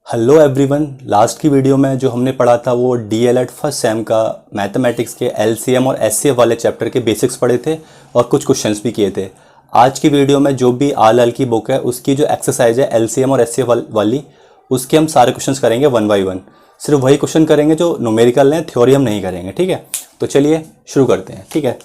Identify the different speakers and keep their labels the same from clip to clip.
Speaker 1: Hello everyone. Last की video में जो हमने पढ़ा था वो डीएलएड फर्स्ट सेम का मैथमेटिक्स के एलसीएम और एचसीएफ वाले चैप्टर के बेसिक्स पढ़े थे और कुछ क्वेश्चंस भी किए थे। आज की वीडियो में जो भी आल की बुक है उसकी जो एक्सरसाइज है एलसीएम और एचसीएफ वाली, उसके हम सारे क्वेश्चंस करेंगे वन बाई वन। सिर्फ वही क्वेश्चन करेंगे जो न्यूमेरिकल हैं, थ्योरी हम नहीं करेंगे। ठीक है, तो चलिए शुरू करते हैं। ठीक है,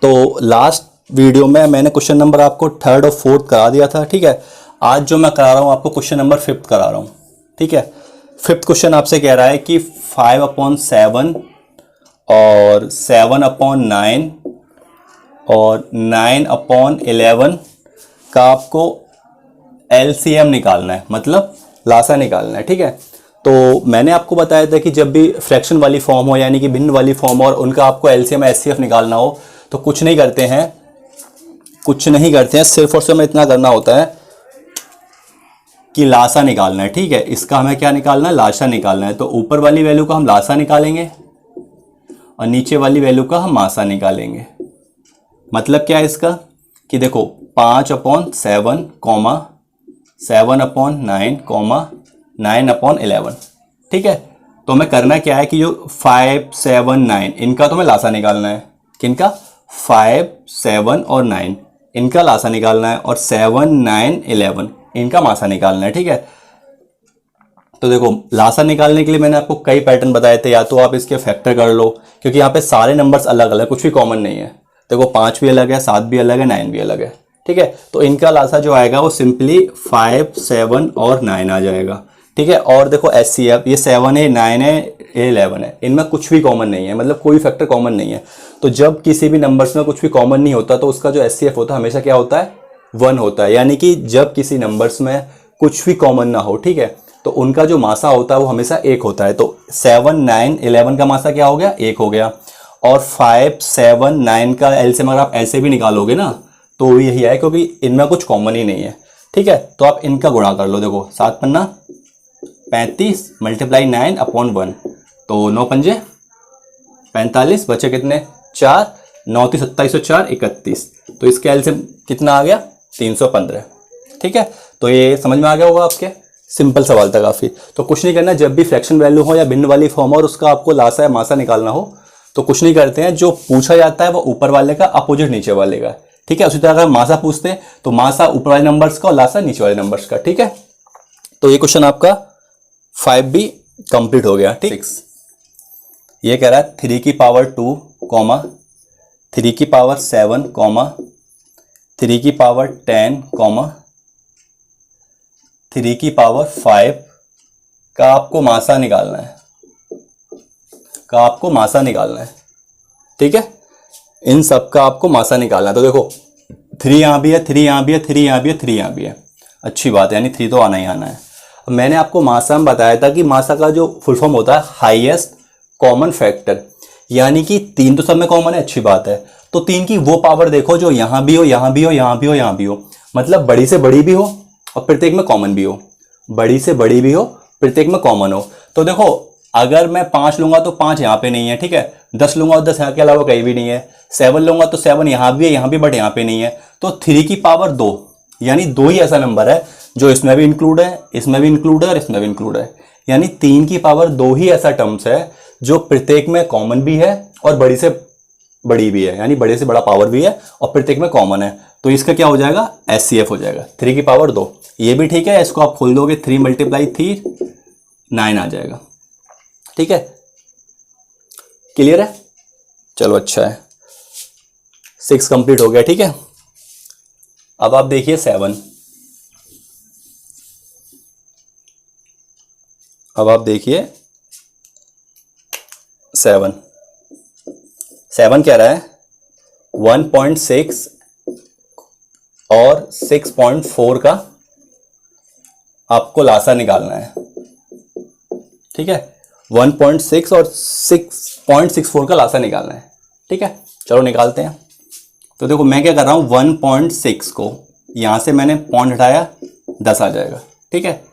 Speaker 1: तो लास्ट वीडियो में मैंने क्वेश्चन नंबर आपको थर्ड और फोर्थ करा दिया था। ठीक है, आज जो मैं करा रहा हूँ आपको क्वेश्चन नंबर फिफ्थ करा रहा हूँ। ठीक है, फिफ्थ क्वेश्चन आपसे कह रहा है कि 5/7 और 7/9 और 9/11 का आपको एलसीएम निकालना है, मतलब लासा निकालना है। ठीक है, तो मैंने आपको बताया था कि जब भी फ्रैक्शन वाली फॉर्म हो, यानी कि भिन्न वाली फॉर्म हो और उनका आपको एलसीएम एचसीएफ निकालना हो तो कुछ नहीं करते हैं, सिर्फ और सिर्फ हमें इतना करना होता है कि लासा निकालना है। ठीक है, इसका हमें क्या निकालना है, लासा निकालना है। तो ऊपर वाली वैल्यू का हम लासा निकालेंगे और नीचे वाली वैल्यू का हम मासा निकालेंगे। मतलब क्या है इसका कि देखो 5/7 7/9 9/11। ठीक है, तो हमें करना क्या है कि जो 5, 7, 9 इनका तो हमें लासा निकालना है। किनका? 5, 7 और 9 इनका लासा निकालना है और 7, 9, 11 इनका मासा निकालना है। ठीक है, तो देखो लासा निकालने के लिए मैंने आपको कई पैटर्न बताए थे। या तो आप इसके फैक्टर कर लो, क्योंकि यहाँ पे सारे नंबर्स अलग अलग, कुछ भी कॉमन नहीं है। देखो 5 भी अलग है, 7 भी अलग है, 9 भी अलग है। ठीक है, तो इनका लासा जो आएगा वो सिंपली 5, 7 और 9 आ जाएगा। ठीक है, और देखो एचसीएफ ये 7 है, 9 है, 11 है, इनमें कुछ भी कॉमन नहीं है, मतलब कोई फैक्टर कॉमन नहीं है। तो जब किसी भी नंबर्स में कुछ भी कॉमन नहीं होता तो उसका जो एचसीएफ होता है हमेशा क्या होता है, 1 होता है। यानी कि जब किसी नंबर्स में कुछ भी कॉमन ना हो, ठीक है, तो उनका जो मासा होता है वो हमेशा 1 होता है। तो 7, 9, 11 का मासा क्या हो गया, 1 हो गया। और 5, 7, 9 का एलसीएम अगर आप ऐसे भी निकालोगे ना तो यही है, क्योंकि इनमें कुछ कॉमन ही नहीं है। ठीक है, तो आप इनका गुणा कर लो। देखो 7 पन्ना 35 मल्टीप्लाई 9/1, तो 9 पंजे 45, बचे कितने 4, 9 × 27 और 4 31। तो इसके एलसीएम कितना आ गया, 315। ठीक है, तो ये समझ में आ गया होगा आपके। सिंपल सवाल था काफ़ी। तो कुछ नहीं करना, जब भी फ्रैक्शन वैल्यू हो या भिन्न वाली फॉर्म हो और उसका आपको लासा या मासा निकालना हो तो कुछ नहीं करते हैं, जो पूछा जाता है वो ऊपर वाले का अपोजिट नीचे वाले का। ठीक है, उसी तरह अगर मासा पूछते हैं तो मासा ऊपर वाले नंबर्स का और लासा नीचे वाले नंबर्स का। ठीक है, तो ये क्वेश्चन आपका 5 भी कंप्लीट हो गया। ठीक, ये कह रहा है 3 की पावर 2, 3 की पावर 7, 3 की पावर 10, 3 की पावर 5 का आपको मासा निकालना है। ठीक है, इन सब का आपको मासा निकालना है। तो देखो 3 यहाँ भी है, 3 यहाँ भी है, 3 यहाँ भी है, 3 यहाँ भी है। अच्छी बात है, यानी 3 तो आना ही आना है। मैंने आपको मासा में बताया था कि मासा का जो फुल फॉर्म होता है हाईएस्ट कॉमन फैक्टर, यानी कि 3 तो सब में कॉमन है, अच्छी बात है। तो 3 की वो पावर देखो जो यहाँ भी हो, यहाँ भी हो, यहाँ भी हो, यहाँ भी हो, मतलब बड़ी से बड़ी भी हो और प्रत्येक में कॉमन भी हो, बड़ी से बड़ी भी हो, प्रत्येक में कॉमन हो। तो देखो अगर मैं 5 लूंगा तो 5 यहाँ पे नहीं है। ठीक है, 10 लूंगा तो 10 यहाँ के अलावा कहीं भी नहीं है। 7 लूंगा तो 7 यहाँ भी है, यहाँ भी, बट यहाँ पे नहीं है। तो 3 की पावर 2, यानी 2 ही ऐसा नंबर है जो इसमें भी इंक्लूड है, इसमें भी इंक्लूड है और इसमें भी इंक्लूड है। यानी 3 की पावर 2 ही ऐसा टर्म्स है जो प्रत्येक में कॉमन भी है और बड़ी से बड़ी भी है, यानी बड़े से बड़ा पावर भी है और प्रत्येक में कॉमन है। तो इसका क्या हो जाएगा, एचसीएफ हो जाएगा 3 की पावर 2। ये भी ठीक है, इसको आप खोल दोगे 3 × 3 9 आ जाएगा। ठीक है, क्लियर है, चलो अच्छा है। 6 कंप्लीट हो गया। ठीक है, अब आप देखिए 7। अब आप देखिए 7 कह रहा है 1.6 और 6.4 का आपको लासा निकालना है। ठीक है, 1.6 और 6.64 का लासा निकालना है। ठीक है, चलो निकालते हैं। तो देखो मैं क्या कर रहा हूं, 1.6 को यहां से मैंने पॉइंट हटाया, 10 आ जाएगा। ठीक है,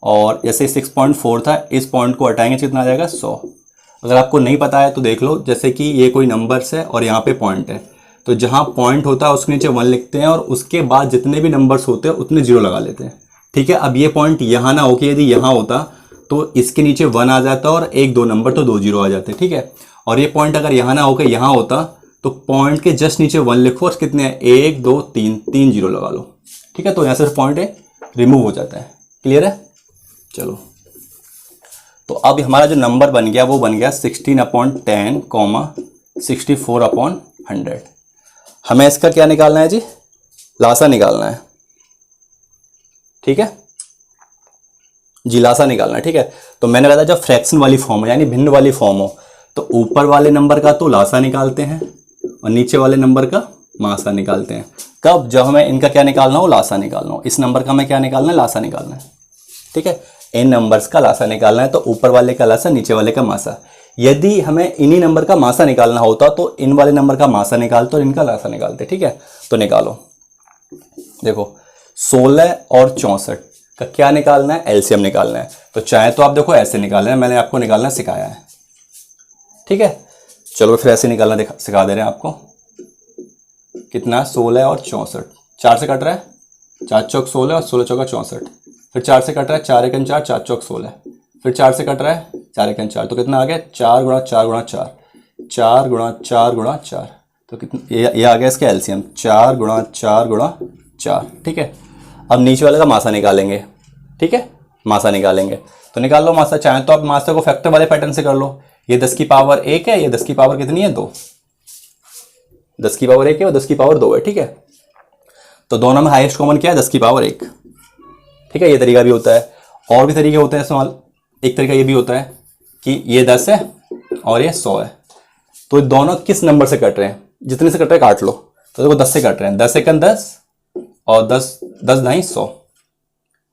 Speaker 1: और जैसे 6.4 था, इस पॉइंट को हटाएंगे कितना आ जाएगा 100। अगर आपको नहीं पता है तो देख लो, जैसे कि ये कोई नंबर्स है और यहाँ पे पॉइंट है, तो जहाँ पॉइंट होता है उसके नीचे 1 लिखते हैं और उसके बाद जितने भी नंबर्स होते हैं उतने 0 लगा लेते हैं। ठीक है, अब ये पॉइंट यहाँ ना होके यदि यहाँ होता तो इसके नीचे 1 आ जाता और 1 2 नंबर तो 2 0 आ जाते। ठीक है, और ये पॉइंट अगर यहाँ ना होकर यहाँ होता तो पॉइंट के जस्ट नीचे 1 लिखो और कितने हैं 1 2 3 3 0 लगा लो। ठीक है, तो यहाँ से पॉइंट रिमूव हो जाता है। क्लियर है? चलो, तो अब हमारा जो नंबर बन गया वो बन गया 16/10, 64/100। हमें इसका क्या निकालना है जी? लासा निकालना है। ठीक है जी, लासा निकालना है। ठीक है, तो मैंने कहा था जब फ्रैक्शन वाली फॉर्म हो यानी भिन्न वाली फॉर्म हो तो ऊपर वाले नंबर का तो लासा निकालते हैं और नीचे वाले नंबर का मासा निकालते हैं। कब? जब हमें इनका क्या निकालना हो? लासा निकालना हो। इस नंबर का हमें क्या निकालना है? लासा निकालना है। ठीक है, इन नंबर्स का लासा निकालना है, तो ऊपर वाले का लासा, नीचे वाले का मासा। यदि हमें इन्हीं नंबर का मासा निकालना होता तो इन वाले नंबर का मासा निकालते और इनका लासा निकालते। ठीक है, तो निकालो। देखो 16 और 64 का क्या निकालना है? एलसीएम निकालना है। तो चाहे तो आप देखो ऐसे निकालना है, मैंने आपको निकालना सिखाया है। ठीक है, चलो फिर ऐसे निकालना सिखा दे रहे हैं आपको। कितना? 16 और 64, 4 से कट रहा है, 4 चौक 16 और 16 चौका 64। फिर 4 से कट रहा है, 4 एकन 4, 4 चौक 16। फिर 4 से कट रहा है, 4 एकन 4, तो कितना आ गया? 4 गुणा 4 गुणा 4, 4 गुणा 4 गुणा 4, तो कितना ये आ गया इसका एलसीएम, 4 गुणा 4 गुणा 4। ठीक है, अब नीचे वाले का मासा निकालेंगे। ठीक है, मासा निकालेंगे, तो निकाल लो मासा। चाहे तो आप मासा को फैक्टर वाले पैटर्न से कर लो। ये 10 की पावर 1 है, ये 10 की पावर कितनी है? 2। 10 की पावर 1 है और 10 की पावर 2 है। ठीक है, तो दोनों में हाईएस्ट कॉमन क्या है? 10 की पावर 1। ठीक है, ये तरीका भी होता है। और भी तरीके होते हैं सवाल। एक तरीका ये भी होता है कि ये 10 है और ये 100 है, तो दोनों किस नंबर से कट रहे हैं? जितने से कट रहे हैं काट लो। तो देखो 10 से कट रहे हैं, 10 एकन 10 और 10 10 ढाई 100।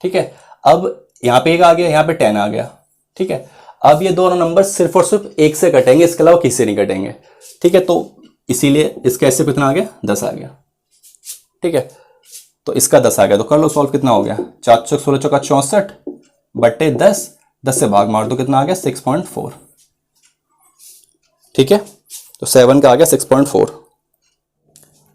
Speaker 1: ठीक है, अब यहाँ पे 1 आ गया, यहाँ पे 10 आ गया। ठीक है, अब ये दोनों नंबर सिर्फ और सिर्फ 1 से कटेंगे, इसके अलावा किसी से नहीं कटेंगे। ठीक है, तो इसीलिए इसका ऐसे कितना आ गया? 10 आ गया। ठीक है, तो इसका 10 आ गया, तो कर लो सॉल्व। कितना हो गया? 4 चौक 16 चौका 64 बट्टे 10, 10 से भाग मार दो, कितना आ गया? 6.4। ठीक है, तो 7 का आ गया 6.4।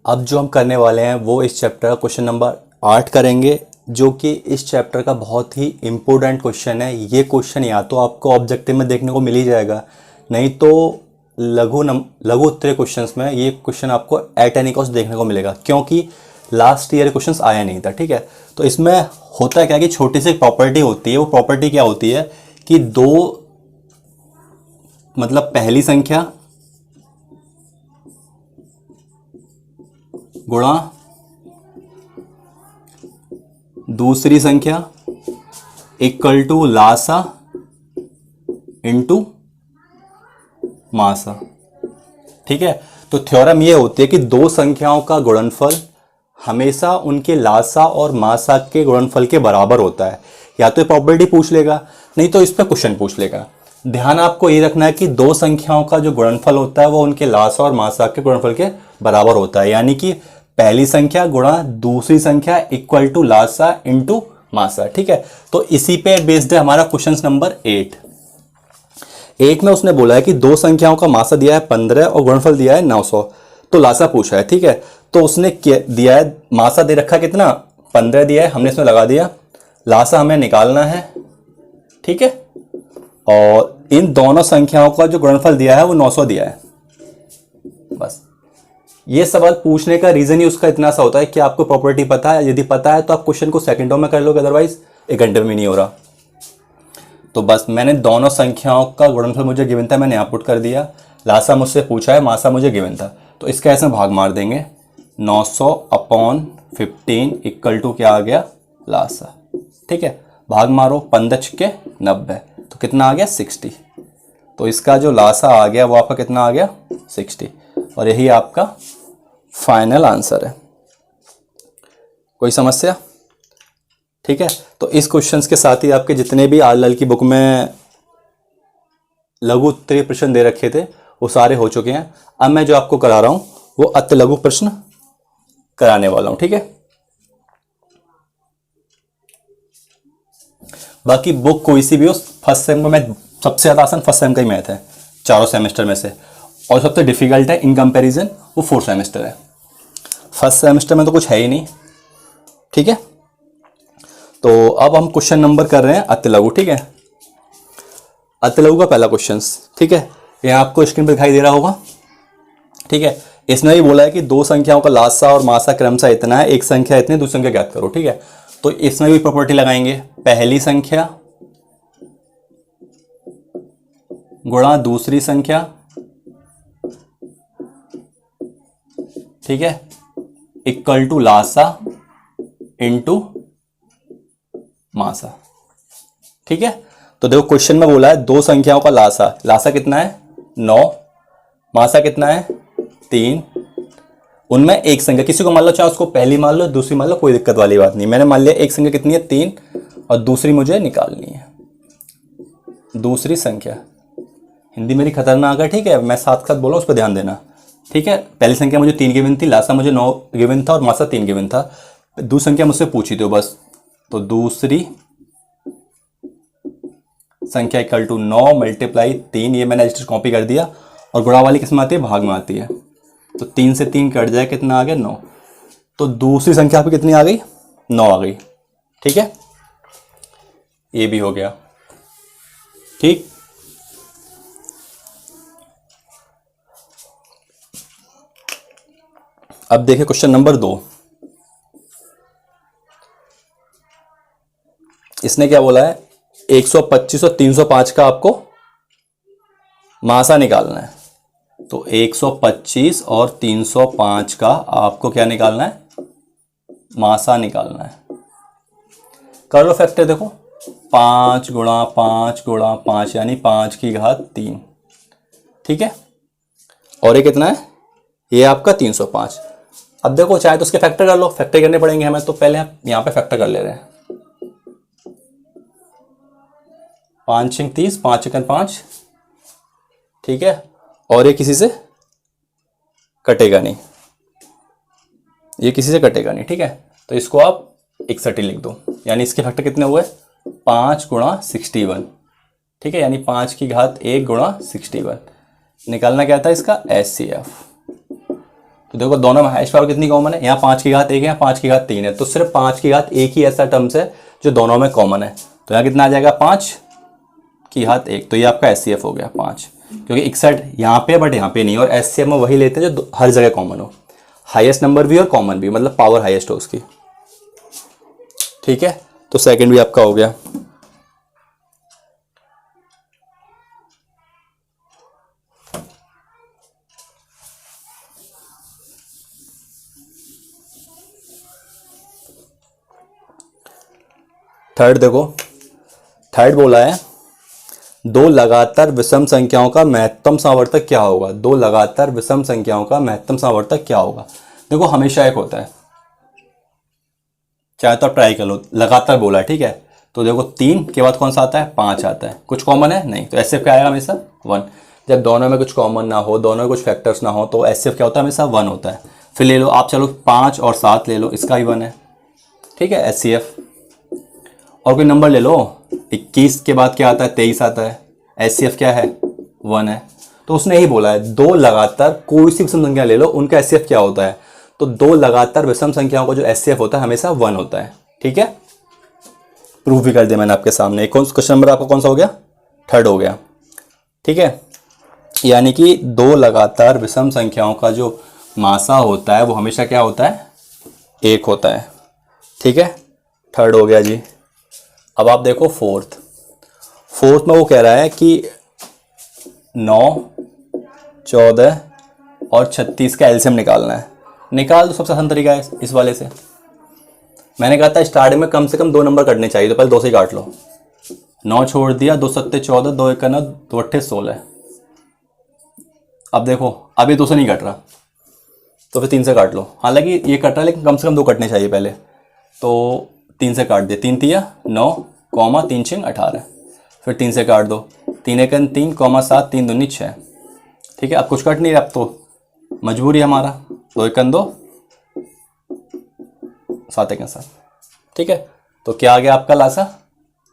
Speaker 1: अब जो हम करने वाले हैं वो इस चैप्टर का क्वेश्चन नंबर 8 करेंगे, जो कि इस चैप्टर का बहुत ही इम्पोर्टेंट क्वेश्चन है। ये क्वेश्चन या तो आपको ऑब्जेक्टिव में देखने को मिल ही जाएगा, नहीं तो लघु उत्तरीय क्वेश्चंस में ये क्वेश्चन आपको एट एनी कॉस्ट देखने को मिलेगा, क्योंकि लास्ट ईयर क्वेश्चंस आया नहीं था। ठीक है, तो इसमें होता क्या कि छोटी सी प्रॉपर्टी होती है। वो प्रॉपर्टी क्या होती है कि मतलब पहली संख्या गुणा दूसरी संख्या इक्वल टू लासा इनटू मासा। ठीक है, तो थ्योरम ये होती है कि दो संख्याओं का गुणनफल हमेशा उनके लासा और मासा के गुणनफल के बराबर होता है। या तो प्रॉपर्टी पूछ लेगा, नहीं तो इस पर क्वेश्चन पूछ लेगा। ध्यान आपको ये रखना है कि दो संख्याओं का जो गुणनफल होता है वो उनके लासा और मासा के गुणनफल के बराबर होता है, यानी कि पहली संख्या गुणा दूसरी संख्या इक्वल टू लासा इनटू मासा। ठीक है, तो इसी पे बेस्ड है हमारा क्वेश्चन नंबर 8। एक में उसने बोला है कि दो संख्याओं का मासा दिया है 15 और गुणनफल दिया है 900, तो लासा पूछा है। ठीक है, तो उसने दिया है मासा दे रखा कितना? 15 दिया है, हमने इसमें लगा दिया। लासा हमें निकालना है। ठीक है, और इन दोनों संख्याओं का जो गुणनफल दिया है वो 900 दिया है। बस ये सवाल पूछने का रीजन ही उसका इतना सा होता है कि आपको प्रॉपर्टी पता है। यदि पता है तो आप क्वेश्चन को सेकंडों में कर लोगे, अदरवाइज 1 घंटे में नहीं हो रहा। तो बस मैंने दोनों संख्याओं का गुणनफल मुझे गिवन था, मैंने यहाँ पुट कर दिया। लासा मुझसे पूछा है, मासा मुझे गिवन था, तो इसका ऐसे भाग मार देंगे। 900/15 इक्वल टू क्या आ गया? लासा। ठीक है, भाग मारो, 15 छक्के 90, तो कितना आ गया? 60। तो इसका जो लासा आ गया वो आपका कितना आ गया? 60, और यही आपका फाइनल आंसर है। कोई समस्या? ठीक है, तो इस क्वेश्चंस के साथ ही आपके जितने भी आल की बुक में लघु उत्तरीय प्रश्न दे रखे थे वो सारे हो चुके हैं। अब मैं जो आपको करा रहा हूं वो अति लघु प्रश्न कराने वाला हूं। ठीक है, बाकी बुक कोई सी भी हो, फर्स्ट सेम का मैथ सबसे ज़्यादा आसान फर्स्ट सेम का ही मैथ है चारों सेमेस्टर में से, और सबसे डिफिकल्ट है इन कंपैरिजन वो फोर्थ सेमेस्टर है। फर्स्ट सेमेस्टर में तो कुछ है ही नहीं, ठीक है। तो अब हम क्वेश्चन नंबर कर रहे हैं अतिलघु, ठीक है। अतिलघु का पहला क्वेश्चन, ठीक है, ये आपको स्क्रीन पर दिखाई दे रहा होगा, ठीक है। इसने भी बोला है कि दो संख्याओं का लासा और मासा क्रमशः इतना है, एक संख्या इतनी, दूसरी संख्या ज्ञात करो, ठीक है। तो इसमें भी प्रॉपर्टी लगाएंगे, पहली संख्या गुणा दूसरी संख्या, ठीक है, इक्वल टू लासा इंटू मासा, ठीक है। तो देखो क्वेश्चन में बोला है दो संख्याओं का लासा, लासा कितना है 9, मासा कितना है 3, उनमें एक संख्या, किसी को मान लो चाहे उसको पहली मान लो दूसरी मान लो, कोई दिक्कत वाली बात नहीं। मैंने मान लिया एक संख्या कितनी है 3 और दूसरी मुझे निकालनी है दूसरी संख्या। हिंदी मेरी खतरनाक है, ठीक है, मैं साथ साथ बोला उस पर ध्यान देना, ठीक है। पहली संख्या मुझे 3 गिवन थी, लासा मुझे 9 गिवन था और मासा 3 गिवन था। दूसरी संख्या मुझसे पूछी थी बस, तो दूसरी संख्या इक्वल टू 9 मल्टीप्लाई 3, ये मैंने रजिस्टर कॉपी कर दिया, और गुणा वाली किस में आती है भाग में आती है, तो 3 से 3 कट जाए, कितना आ गया 9। तो दूसरी संख्या आपकी कितनी आ गई 9 आ गई, ठीक है, ये भी हो गया, ठीक। अब देखिए क्वेश्चन नंबर 2, इसने क्या बोला है 125 और 305 का आपको मासा निकालना है। तो 125 और 305 का आपको क्या निकालना है मासा निकालना है। कर लो फैक्टर, देखो 5 गुणा 5 गुणा 5 यानी 5 की घात 3, ठीक है, और ये कितना है ये आपका 305। अब देखो चाहे तो उसके फैक्टर कर लो, फैक्टर करने पड़ेंगे हमें, तो पहले हम यहां पे फैक्टर कर ले रहे हैं। 5 6 30, 5 1 5, ठीक है, और ये किसी से कटेगा नहीं, ये किसी से कटेगा नहीं, ठीक है। तो इसको आप 61 लिख दो, यानी इसके फैक्टर कितने हुए 5 गुणा 61, ठीक है, यानी 5 की घात 1 गुणा 61। निकालना क्या था इसका HCF। तो देखो दोनों में हाईएस्ट पावर कितनी कॉमन है, यहाँ 5 की घात 1 है, यहाँ 5 की घात 3 है, तो सिर्फ 5 की घात 1 ही ऐसा टर्म्स है जो दोनों में कॉमन है। तो यहाँ कितना आ जाएगा 5 की घात 1, तो ये आपका HCF हो गया 5, क्योंकि 61 यहाँ पे बट यहाँ पे नहीं, और HCF में वही लेते हैं जो हर जगह कॉमन हो, हाईएस्ट नंबर भी और कॉमन भी, मतलब पावर हाईएस्ट हो उसकी, ठीक है। तो सेकंड भी आपका हो गया। थर्ड देखो, थर्ड बोला है दो लगातार विषम संख्याओं का महत्तम सावर्तक क्या होगा। दो लगातार विषम संख्याओं का महत्तम सावर्तक क्या होगा। देखो हमेशा एक होता है, चाहे तो आप ट्राई कर लो, लगातार बोला है, ठीक है। तो देखो 3 के बाद कौन सा आता है 5 आता है, कुछ कॉमन है नहीं, तो HCF क्या आएगा हमेशा 1। जब दोनों में कुछ कॉमन ना हो, दोनों में कुछ फैक्टर्स ना हो, तो HCF क्या होता है हमेशा 1 होता है। फिर ले लो आप, चलो 5 और 7 ले लो, इसका भी 1 है, ठीक है HCF। और कोई नंबर ले लो, 21 के बाद क्या आता है 23 आता है, HCF क्या है 1 है। तो उसने यही बोला है दो लगातार कोई सी विषम संख्या ले लो, उनका HCF क्या होता है, तो दो लगातार विषम संख्याओं का जो HCF होता है हमेशा 1 होता है, ठीक है। प्रूफ भी कर दिया मैंने आपके सामने। कौन क्वेश्चन नंबर आपका कौन सा हो गया, थर्ड हो गया, ठीक है। यानी कि दो लगातार विषम संख्याओं का जो मासा होता है वो हमेशा क्या होता है 1 होता है, ठीक है, थर्ड हो गया जी। अब आप देखो फोर्थ में वो कह रहा है कि 9, 14 और 36 का एलसीएम निकालना है। निकाल दो, सबसे आसान तरीका है इस वाले से। मैंने कहा था स्टार्टिंग में कम से कम 2 नंबर कटने चाहिए, तो पहले 2 से ही काट लो। 9 छोड़ दिया, 2 7 14, 2 1 9, 2 8 16। अब देखो अभी 2 से नहीं कट रहा, तो फिर 3 से काट लो। हालांकि ये कट रहा है लेकिन कम से कम 2 कटने चाहिए पहले, तो 3 से काट दिया। 3 तिया 9, 3 6 18, फिर 3 से काट दो। 3 1 3, 7 3 दूनी 6, ठीक है। अब कुछ कट नहीं रहा, अब तो मजबूरी है हमारा, 2 1 2, 7 1 7, ठीक है। तो क्या आ गया आपका लासा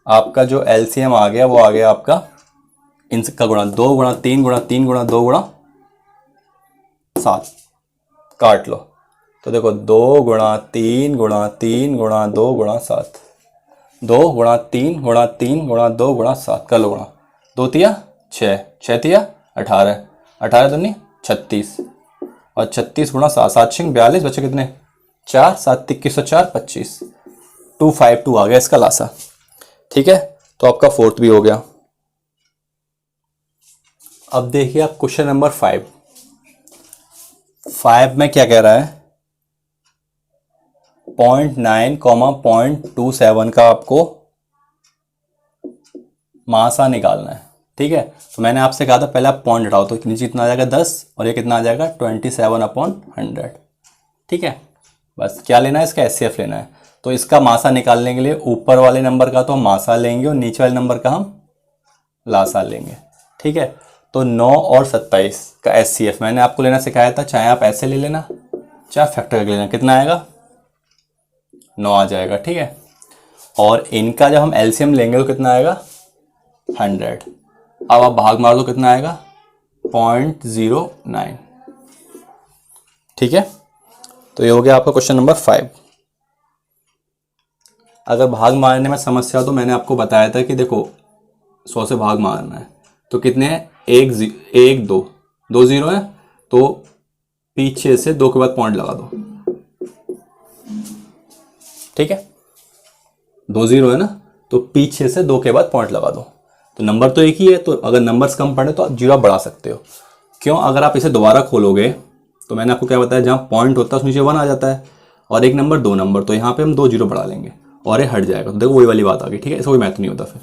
Speaker 1: आपका जो एलसीएम आ गया वो आ गया आपका इनका गुणा 2 गुणा 3 गुणा 3 गुणा 2 गुणा 7, काट लो। तो देखो 2 गुणा 3 गुणा 3 गुणा 2 गुणा 7, 2 गुणा 3 गुणा 3 गुणा 2 गुणा 7, कर लो गुणा। 2 तिया 6, 6 तिया 18, 18 दूनी 36 और 36 गुणा 7, 7 छिंग 42, बचे कितने 4, 7 21 4, 25, 252 आ गया इसका लासा। ठीक है, तो आपका फोर्थ भी हो गया। अब देखिए आप क्वेश्चन नंबर 5। 5 में क्या कह रहा है, 0.9, 0.27 का आपको मासा निकालना है। ठीक है, तो मैंने आपसे कहा था पहले आप पॉइंट हटाओ, तो नीचे कितना आ जाएगा 10 और ये कितना आ जाएगा 27/100। ठीक है, बस क्या लेना है इसका एचसीएफ लेना है। तो इसका मासा निकालने के लिए ऊपर वाले नंबर का तो हम मासा लेंगे और नीचे वाले नंबर का हम लासा लेंगे। ठीक है, तो 9 और 27 का एचसीएफ मैंने आपको लेना सिखाया था, चाहे आप ऐसे ले लेना चाहे फैक्टर करके लेना। कितना आएगा 9 आ जाएगा। ठीक है, और इनका जब हम एलसीएम लेंगे तो कितना आएगा 100। अब आप भाग मार दो, कितना आएगा 0.09। ठीक है, तो ये हो गया आपका क्वेश्चन नंबर 5। अगर भाग मारने में समस्या हो तो मैंने आपको बताया था कि देखो 100 से भाग मारना है तो कितने हैं, 1 2 2 0 है, तो पीछे से 2 के बाद पॉइंट लगा दो। ठीक है, 2 0 है ना, तो पीछे से 2 के बाद पॉइंट लगा दो। तो नंबर तो एक ही है, तो अगर नंबर्स कम पड़े तो आप जीरो बढ़ा सकते हो। क्यों, अगर आप इसे दोबारा खोलोगे तो मैंने आपको क्या बताया, जहाँ पॉइंट होता है उस नीचे 1 आ जाता है और एक नंबर 2 नंबर, तो यहाँ पे हम 2 0 बढ़ा लेंगे और ये हट जाएगा। तो देखो वही वाली बात आ गई। ठीक है, इसका कोई मैथ नहीं होता फिर।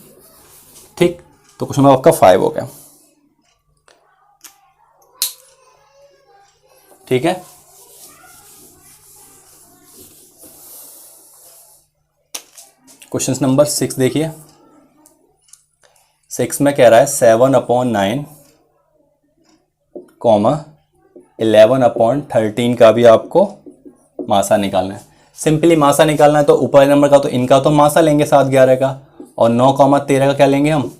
Speaker 1: ठीक, तो क्वेश्चन नंबर आपका 5 हो गया। ठीक है, क्वेश्चन नंबर 6 देखिए। 6 में कह रहा है 7/9, 11/13 का भी आपको मासा निकालना है। सिंपली मासा निकालना है तो ऊपर नंबर का तो इनका तो मासा लेंगे 7 11 का, और 9,13 का क्या लेंगे हम,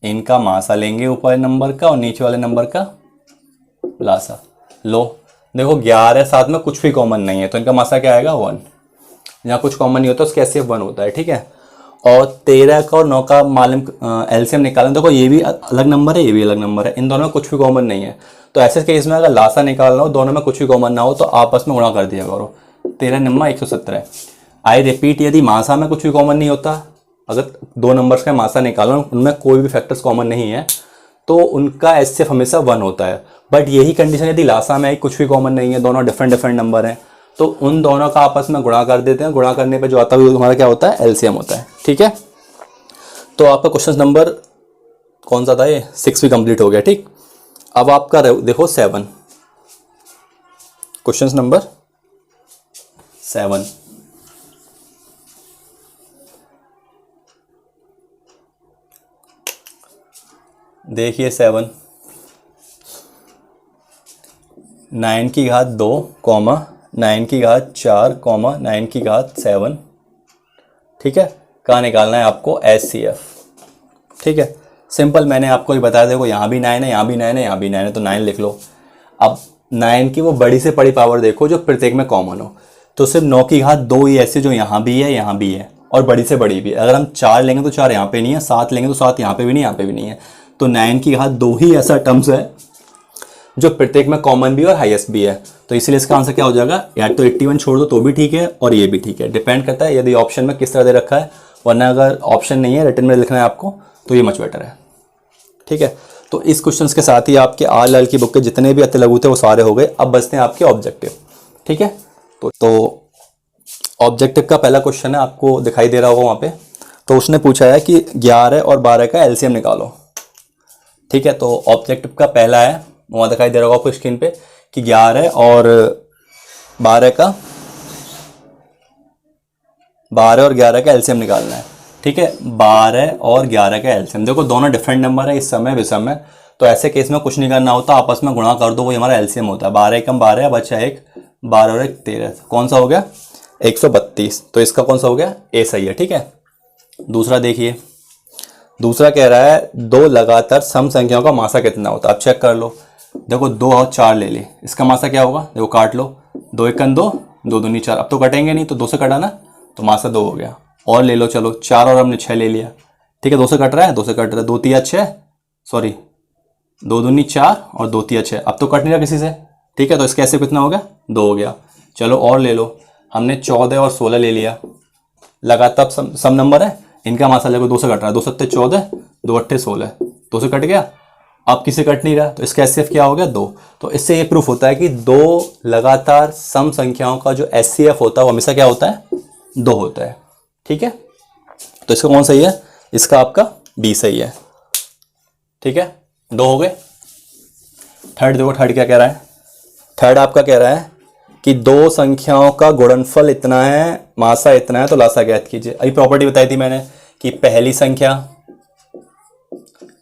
Speaker 1: इनका मासा लेंगे ऊपर नंबर का और नीचे वाले नंबर का लासा। लो देखो 11 7 में कुछ भी कॉमन नहीं है तो इनका मासा क्या आएगा 1। जहाँ कुछ कॉमन नहीं होता उसके एचसीएफ 1 होता है। ठीक है, और 13 का और 9 का मालूम एलसीएम निकालना, देखो ये भी अलग नंबर है ये भी अलग नंबर है, इन दोनों में कुछ भी कॉमन नहीं है। तो ऐसे केस में अगर लासा निकालना हो, दोनों में कुछ भी कॉमन ना हो तो आपस में गुणा कर दिया करो। 13 नंबर 117। आई रिपीट, यदि मासा में कुछ भी कॉमन नहीं होता, अगर 2 नंबर्स का मासा निकालो उनमें कोई भी फैक्टर्स कॉमन नहीं है तो उनका एचसीएफ हमेशा 1 होता है। बट यही कंडीशन यदि लासा में कुछ भी कॉमन नहीं है, दोनों डिफरेंट डिफरेंट नंबर हैं, तो उन दोनों का आपस में गुणा कर देते हैं। गुणा करने पे जो आता है वो हमारा क्या होता है, एलसीएम होता है। ठीक है, तो आपका क्वेश्चन नंबर कौन सा था, ये 6 भी कंप्लीट हो गया। ठीक, अब आपका देखो 7, क्वेश्चन नंबर 7। देखिए 7, 9 की घात 2, 9 की घात 4, 9 की घात 7। ठीक है, कहाँ निकालना है आपको, एचसीएफ। ठीक है, सिंपल, मैंने आपको ही बताया, देखो यहाँ भी 9 है, यहाँ भी 9 है, यहाँ भी 9 है, तो 9 लिख लो। अब 9 की वो बड़ी से बड़ी पावर देखो जो प्रत्येक में कॉमन हो, तो सिर्फ 9 की घात 2 ही ऐसे जो यहाँ भी है यहाँ भी है और बड़ी से बड़ी भी है। अगर हम 4 लेंगे तो 4 यहाँ पे नहीं है, 7 लेंगे तो 7 यहाँ पे भी नहीं, यहाँ पे भी नहीं है। तो 9 की घात 2 ही ऐसा टर्म्स है जो प्रत्येक में कॉमन भी और हाईएस्ट भी है। तो इसलिए इसका आंसर क्या हो जाएगा, या तो 81 छोड़ दो तो भी ठीक है और ये भी ठीक है, डिपेंड करता है यदि ऑप्शन में किस तरह दे रखा है। वरना अगर ऑप्शन नहीं है, रिटन में लिखना है आपको, तो ये मच बेटर है। ठीक है, तो इस क्वेश्चन के साथ ही आपके आर लाल की बुक के जितने भी अति लघु थे वो सारे हो गए। अब बचते हैं आपके ऑब्जेक्टिव। ठीक है, तो ऑब्जेक्टिव का पहला क्वेश्चन है, आपको दिखाई दे रहा होगा वहाँ पे। तो उसने पूछा है कि 11 और 12 का एलसीएम निकालो। ठीक है, तो ऑब्जेक्टिव का पहला है, वहाँ दिखाई दे रहा होगा आपको स्क्रीन पे कि 11 और 11 और 11 का एलसीएम निकालना है। ठीक है, 12 और 11 का एलसीएम, देखो दोनों डिफरेंट नंबर है इस समय विषम, तो ऐसे केस में कुछ नहीं करना होता, आपस में गुणा कर दो, वही हमारा एलसीएम होता है। 12 एकम 12 बचा एक, 12 और 1 13, कौन सा हो गया 132। तो इसका कौन सा हो गया, ए सही है। ठीक है, दूसरा देखिए, दूसरा कह रहा है दो लगातार सम संख्याओं का मासा कितना होता है। आप चेक कर लो, देखो 2 और 4 ले ले, इसका मासा क्या होगा, देखो काट लो, 2 एकन 2, 2 दूनी 4, अब तो कटेंगे नहीं तो 2 से कटा ना, तो मासा 2 हो गया। और ले लो, चलो 4 और हमने 6 ले लिया, ठीक है, 2 से कट रहा है, 2 से कट रहा है, 2 तिया 6, सॉरी 2 दूनी 4 और 2 तिया 6, अब तो कट नहीं रहा किसी से, ठीक है, तो इसके ऐसे कितना हो गया, 2 हो गया। चलो और ले लो, हमने 14 और 16 ले लिया, लगातार सम नंबर है, इनका मासा देखो 2 से कट रहा है, 2 सत्ते 14, 2 अट्ठे 16, 2 से कट गया, अब किसे कट नहीं रहा, तो इसका एचसीएफ क्या हो गया, 2। तो इससे ये प्रूफ होता है कि दो लगातार सम संख्याओं का जो एचसीएफ होता है वो हमेशा क्या होता है, 2 होता है, ठीक है। तो इसका कौन सही है, इसका आपका बी सही है, ठीक है, 2 हो गए। थर्ड देखो, थर्ड क्या कह रहा है, थर्ड आपका कह रहा है कि दो संख्याओं का गुणनफल इतना है, मासा इतना है, तो लासा ज्ञात कीजिए। अभी प्रॉपर्टी बताई थी मैंने कि पहली संख्या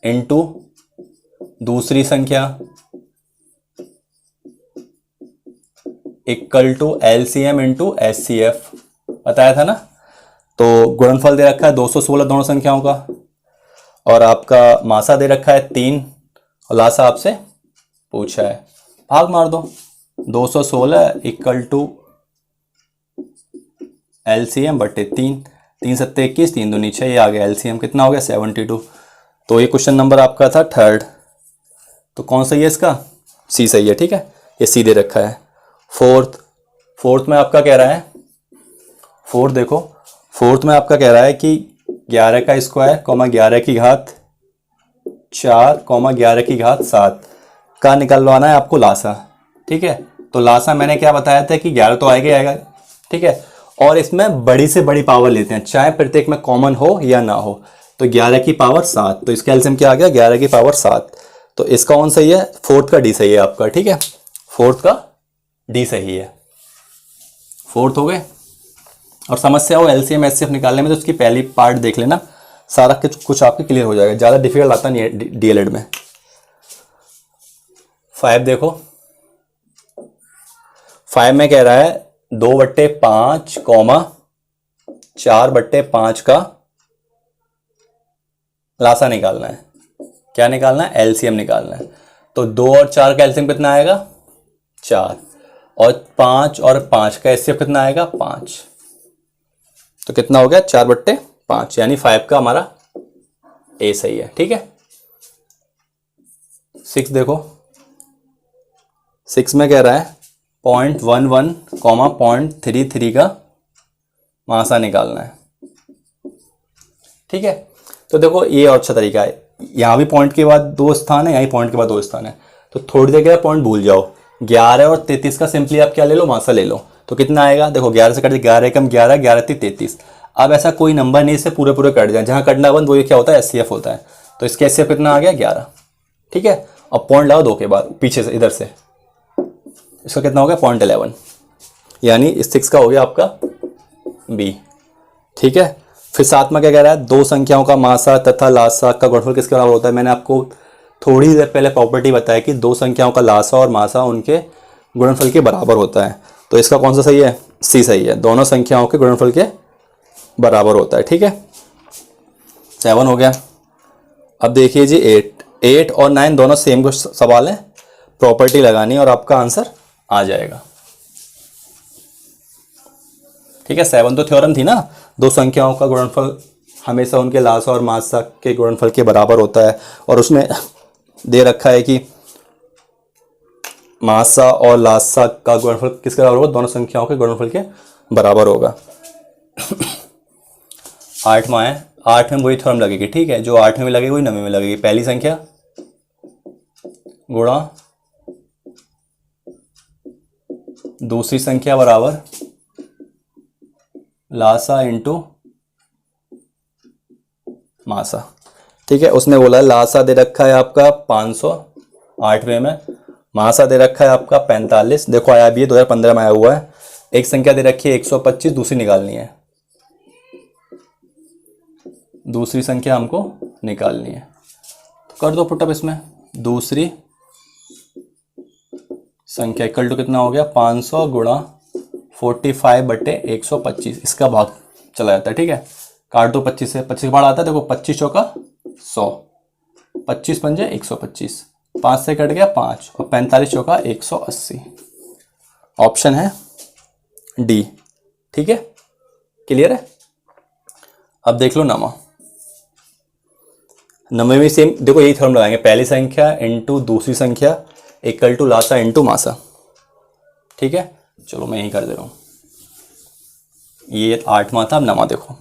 Speaker 1: इनटू दूसरी संख्या equal to LCM into HCF, बताया था ना। तो गुणनफल दे रखा है 216 दोनों संख्याओं का, और आपका मासा दे रखा है 3, और लासा आपसे पूछा है, भाग मार दो, 216 इक्वल टू एलसीएम बटे 3, 3 सत्ते 21, 3 दूनी 6, ये आ गया एलसीएम कितना हो गया 72। तो ये क्वेश्चन नंबर आपका था थर्ड। तो कौन सही है इसका, सी सही है, ठीक है, ये सी दे रखा है। फोर्थ में आपका कह रहा है, फोर्थ देखो, फोर्थ में आपका कह रहा है कि 11 का स्क्वायर कॉमा 11 की घात 4 कॉमा 11 की घात 7 का निकलवाना है आपको लासा, ठीक है। तो लासा मैंने क्या बताया था कि 11 तो आएगा आएगा, ठीक है, और इसमें बड़ी से बड़ी पावर लेते हैं, चाहे प्रत्येक में कॉमन हो या ना हो। तो 11 की पावर 7, तो इसका एलसीएम क्या आ गया 11 की पावर 7। तो इसका कौन सही है, फोर्थ का डी सही है आपका, ठीक है, फोर्थ का डी सही है। फोर्थ हो गए। और समस्या हो एलसीएम एचसीएफ निकालने में तो उसकी पहली पार्ट देख लेना, सारा कुछ आपके क्लियर हो जाएगा, ज़्यादा डिफिकल्ट आता नहीं है डीएलएड में। 5 देखो, 5 में कह रहा है 2/5 कॉमा 4/5 का लासा निकालना है। क्या निकालना है, एलसीएम निकालना है। तो 2 और 4 का एलसीएम कितना आएगा 4, और 5 और 5 का एचसीएफ कितना आएगा 5, तो कितना हो गया 4/5, यानी 5 का हमारा ए सही है, ठीक है। 6 देखो, 6 में कह रहा है 0.11 कॉमा 0.33 का मासा निकालना है, ठीक है। तो देखो ये और अच्छा तरीका है, यहाँ भी पॉइंट के बाद 2 स्थान है, यहाँ पॉइंट के बाद 2 स्थान है, तो थोड़ी देर के बाद पॉइंट भूल जाओ। 11 और 33 का सिंपली आप क्या ले लो, मासा ले लो, तो कितना आएगा, देखो 11 से कट 11 कम 11, 11 33। अब ऐसा कोई नंबर नहीं इससे पूरे पूरे कट जाए, जहाँ कटना बंद वो ये क्या होता है एचसीएफ होता है। तो इसके एचसीएफ कितना आ गया 11, ठीक है। अब पॉइंट लगाओ 2 के बाद पीछे से, इधर से, इसका कितना हो गया 0.11, यानी 6 का हो गया आपका बी, ठीक है। फिर 7 में क्या कह रहा है, दो संख्याओं का मासा तथा लासा का गुणनफल किसके बराबर होता है। मैंने आपको थोड़ी देर पहले प्रॉपर्टी बताया कि दो संख्याओं का लासा और मासा उनके गुणनफल के बराबर होता है। तो इसका कौन सा सही है, सी सही है, दोनों संख्याओं के गुणनफल के बराबर होता है, ठीक है। 7 हो गया। अब देखिए जी 8 और 9 दोनों सेम सवाल है, प्रॉपर्टी लगानी और आपका आंसर आ जाएगा, ठीक है। 7 तो थ्योरम थी ना, दो संख्याओं का गुणनफल हमेशा उनके लासा और मासा के गुणनफल के बराबर होता है, और उसमें दे रखा है कि मासा और लासा का गुणनफल किसके बराबर होगा, दोनों संख्याओं के गुणनफल के बराबर होगा। 8वां है, 8 में वही थ्योरम लगेगी, ठीक है, जो 8 में लगेगी वही 9 में लगेगी। पहली संख्या गुणा दूसरी संख्या बराबर लासा इंटू मासा, ठीक है। उसने बोला लासा दे रखा है आपका 500 8वें में, मासा दे रखा है आपका 45, देखो आया भी है 2015 में आया हुआ है। एक संख्या दे रखी है 125, दूसरी निकालनी है, दूसरी संख्या हमको निकालनी है। तो कर दो पुटअप इसमें, दूसरी संख्या इक्वल टू कितना हो गया 500 गुणा 45/125, इसका भाग चला जाता है, ठीक है। काट दो 25 से, 25 के बाद आता है देखो 25 चौका 100, 25 पंजे 125, 5 से कट गया 5 और 45 चौका 180। ऑप्शन है डी। ठीक है, क्लियर है। अब देख लो नमा, नंबर में सेम देखो यही थ्योरम लगाएंगे, पहली संख्या इनटू दूसरी संख्या इक्वल टू लासा इनटू मासा। ठीक है, चलो मैं यही कर दे रहा हूं। ये 8वां था। अब नमा देखो,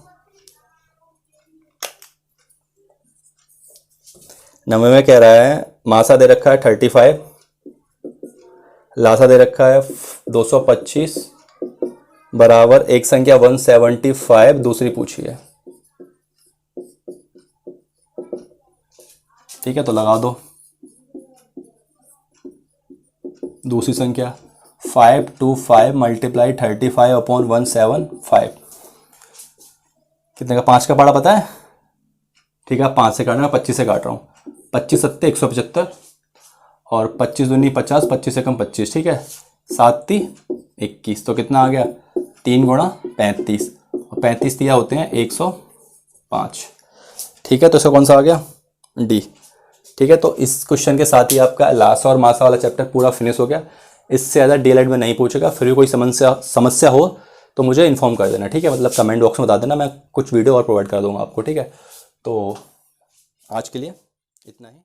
Speaker 1: नंबर में कह रहा है मासा दे रखा है 35, लासा दे रखा है 225 बराबर एक संख्या 175 दूसरी पूछी है। ठीक है, तो लगा दो दूसरी संख्या 525 मल्टीप्लाई 35 अपॉन 175 कितने का, 5 का पहाड़ा पता है। ठीक है, 5 से काटना, 25 से काट रहा हूँ, 25 सत्ते 175 और 25 दूनी 50, 25 से कम 25। ठीक है, 7 ती 21, तो कितना आ गया 3 गुणा 35 और 35 दिया होते हैं 105। ठीक है, तो इसका कौन सा आ गया डी। ठीक है, तो इस क्वेश्चन के साथ ही आपका लासा और मासा वाला चैप्टर पूरा फिनिश हो गया। इससे ज़्यादा डीएलएड में नहीं पूछेगा। फिर भी कोई समस्या हो तो मुझे इन्फॉर्म कर देना। ठीक है, मतलब कमेंट बॉक्स में बता देना, मैं कुछ वीडियो और प्रोवाइड कर दूंगा आपको। ठीक है, तो आज के लिए इतना ही।